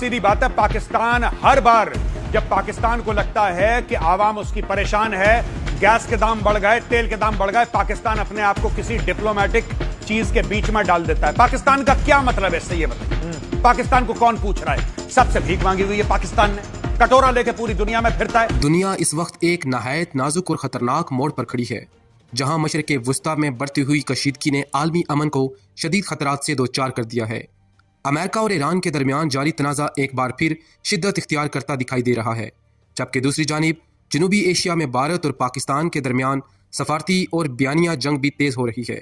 सीधी बात है, पाकिस्तान हर बार जब पाकिस्तान को लगता है कि आवाम उसकी परेशान है, गैस के दाम बढ़ गए, तेल के दाम बढ़ गए, पाकिस्तान अपने आप को किसी डिप्लोमेटिक चीज के बीच में डाल देता है। पाकिस्तान का क्या मतलब है इससे, ये बताइए। पाकिस्तान को कौन पूछ रहा है? सबसे भीख मांगी हुई है पाकिस्तान ने, कटोरा लेके पूरी दुनिया में फिरता है। दुनिया इस वक्त एक नहायत नाजुक और खतरनाक मोड़ पर खड़ी है, जहां मशरक़े वुस्ता में बढ़ती हुई कशीदगी ने आलमी अमन को शदीद खतरात से दो चार कर दिया है। अमेरिका और ईरान के दरमियान जारी तनाज़ा एक बार फिर शिद्दत इख्तियार करता दिखाई दे रहा है, जबकि दूसरी जानिब जनूबी एशिया में भारत और पाकिस्तान के दरमियान सफारती और बयानिया जंग भी तेज़ हो रही है।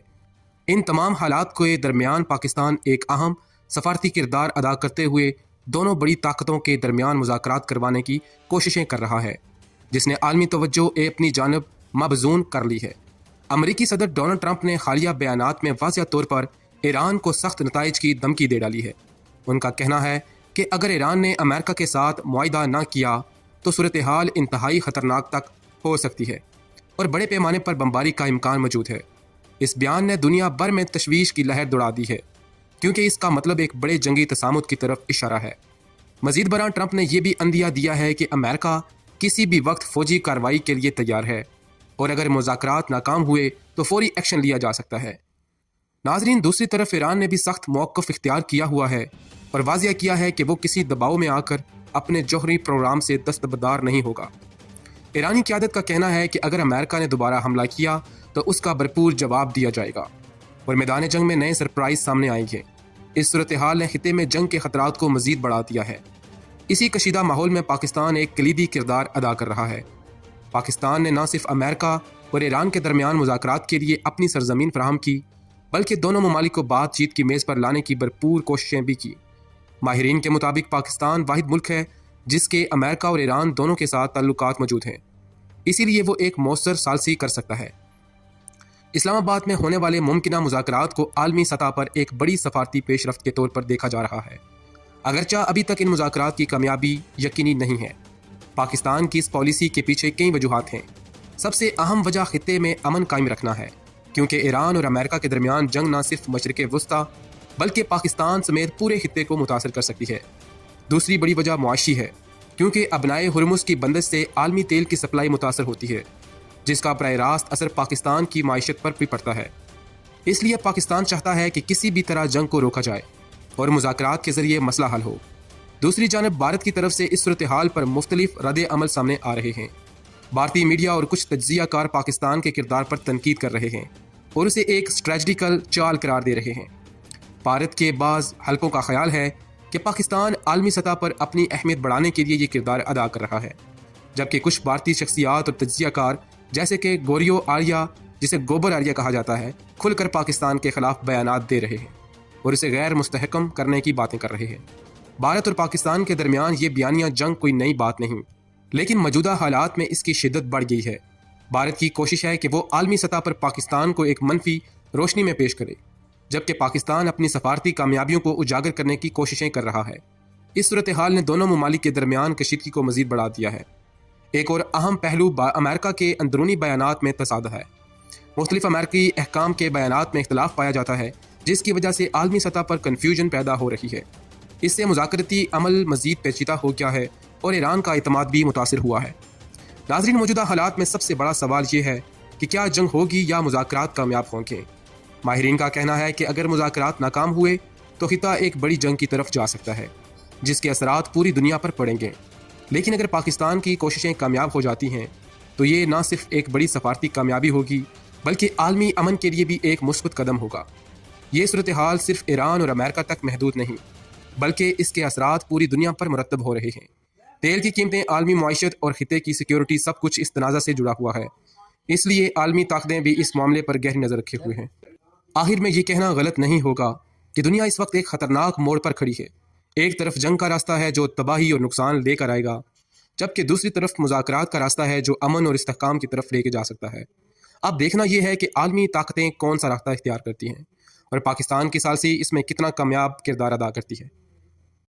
इन तमाम हालात के दरमियान पाकिस्तान एक अहम सफारती किरदार अदा करते हुए दोनों बड़ी ताकतों के दरमियान मुज़ाकरात करवाने की कोशिशें कर रहा है, जिसने आलमी तवज्जो अपनी जानब मबजून कर ली है। अमरीकी सदर डोनाल्ड ट्रंप ने हालिया बयानात में वाज़िह तौर पर ईरान को सख्त नताइज की धमकी दे डाली है। उनका कहना है कि अगर ईरान ने अमेरिका के साथ मुआहिदा न किया तो सूरत हाल इंतहाई ख़तरनाक तक हो सकती है और बड़े पैमाने पर बमबारी का इम्कान मौजूद है। इस बयान ने दुनिया भर में तशवीश की लहर दौड़ा दी है, क्योंकि इसका मतलब एक बड़े जंगी तसामुद की तरफ इशारा है। मजीद बरां ट्रंप ने यह भी अंदिया दिया है कि अमेरिका किसी भी वक्त फौजी कार्रवाई के लिए तैयार है और अगर मुज़ाकरात नाकाम हुए तो फौरी एक्शन लिया जा सकता है। नाजरीन, दूसरी तरफ ईरान ने भी सख्त मौक़िफ़ इख्तियार किया हुआ है और वाज़िह किया है कि वो किसी दबाव में आकर अपने जौहरी प्रोग्राम से दस्तबरदार नहीं होगा। ईरानी क़यादत का कहना है कि अगर अमेरिका ने दोबारा हमला किया तो उसका भरपूर जवाब दिया जाएगा और मैदान जंग में नए सरप्राइज सामने आएंगे। इस सूरत हाल ने खिते में जंग के खतरात को मज़ीद बढ़ा दिया है। इसी कशीदा माहौल में पाकिस्तान एक कलीदी किरदार अदा कर रहा है। पाकिस्तान ने न सिर्फ अमेरिका और ईरान के दरमियान मुज़ाकरात के लिए अपनी सरजमीन फराहम की, बल्कि दोनों ममालिक को बातचीत की मेज़ पर लाने की भरपूर कोशिशें भी की। माहिरीन के मुताबिक पाकिस्तान वाहिद मुल्क है जिसके अमेरिका और ईरान दोनों के साथ ताल्लुकात मौजूद हैं, इसीलिए वो एक मौसर सालसी कर सकता है। इस्लामाबाद में होने वाले मुमकिना मुज़ाकरात को आलमी सतह पर एक बड़ी सफारती पेशरफ्त के तौर पर देखा जा रहा है, अगरचा अभी तक इन मुज़ाकरात की कामयाबी यकीनी नहीं है। पाकिस्तान की इस पॉलिसी के पीछे कई वजूहात हैं। सबसे अहम वजह खित्ते में अमन कायम रखना है, क्योंकि ईरान और अमेरिका के दरमियान जंग न सिर्फ मशरिक़ वुस्ता बल्कि पाकिस्तान समेत पूरे खित्ते को मुतासर कर सकती है। दूसरी बड़ी वजह मुआशी है, क्योंकि अबनाए हुरमुज़ की बंदिश से आलमी तेल की सप्लाई मुतासर होती है, जिसका बराह रास्त असर पाकिस्तान की माइशत पर भी पड़ता है। इसलिए पाकिस्तान चाहता है कि किसी भी तरह जंग को रोका जाए और मुज़ाकरात के ज़रिए मसला हल हो। दूसरी जानब भारत की तरफ से इस सूरत हाल पर मुख्तलिफ रद्द अमल सामने आ रहे हैं। भारतीय मीडिया और कुछ तज्ज़ियाकार पाकिस्तान के किरदार पर तनकीद कर रहे हैं और उसे एक स्ट्रेटजिकल चाल करार दे रहे हैं। भारत के बाज़ हलकों का ख्याल है कि पाकिस्तान आलमी सतह पर अपनी अहमियत बढ़ाने के लिए ये किरदार अदा कर रहा है, जबकि कुछ भारतीय शख्सियात और तज्ज़ियाकार जैसे कि गोरियो आर्या, जिसे गोबर आर्या कहा जाता है, खुलकर पाकिस्तान के खिलाफ बयानात दे रहे हैं और इसे गैर मुस्तहकम करने की बातें कर रहे हैं। भारत और पाकिस्तान के दरमियान ये बयानिया जंग कोई नई बात नहीं, लेकिन मौजूदा हालात में इसकी शिद्दत बढ़ गई है। भारत की कोशिश है कि वो आलमी सतह पर पाकिस्तान को एक मनफी रोशनी में पेश करे, जबकि पाकिस्तान अपनी सफारती कामयाबियों को उजागर करने की कोशिशें कर रहा है। इस सूरत हाल ने दोनों ममालिक के दरमियान कशीदगी को मज़ीद बढ़ा दिया है। एक और अहम पहलू अमेरिका के अंदरूनी बयानात में तसाद है। मुख्तलिफ अमेरिकी अहकाम के बयानात में इख्तलाफ पाया जाता है, जिसकी वजह से आलमी सतह पर कन्फ्यूजन पैदा हो रही है। इससे मुज़ाकरती अमल मज़ीद पेचीदा हो गया है और ईरान का एतमाद भी मुतासिर हुआ है। नाज़रीन, मौजूदा हालात में सबसे बड़ा सवाल ये है कि क्या जंग होगी या मुज़ाकरात कामयाब होंगे। माहिरीन का कहना है कि अगर मुज़ाकरात नाकाम हुए तो खिता एक बड़ी जंग की तरफ जा सकता है, जिसके असरात पूरी दुनिया पर पड़ेंगे। लेकिन अगर पाकिस्तान की कोशिशें कामयाब हो जाती हैं तो ये न सिर्फ एक बड़ी सफारती कामयाबी होगी, बल्कि आलमी अमन के लिए भी एक मुस्बत कदम होगा। ये सूरत हाल सिर्फ ईरान और अमेरिका तक महदूद नहीं, बल्कि इसके असरात पूरी दुनिया पर मुरतब हो रहे हैं। तेल की कीमतें, आलमी मुआशत और खिते की सिक्योरिटी सब कुछ इस तनाज़ा से जुड़ा हुआ है, इसलिए आलमी ताकतें भी इस मामले पर गहरी नज़र रखे हुए हैं। आखिर में ये कहना गलत नहीं होगा कि दुनिया इस वक्त एक ख़तरनाक मोड़ पर खड़ी है। एक तरफ जंग का रास्ता है जो तबाही और नुकसान लेकर आएगा, जबकि दूसरी तरफ मुज़ाकरात का रास्ता है जो अमन और इस्तेहकाम की तरफ लेके जा सकता है। अब देखना यह है कि आलमी ताकतें कौन सा रास्ता इख्तियार करती हैं और पाकिस्तान की सालसी इसमें कितना कामयाब किरदार अदा करती है।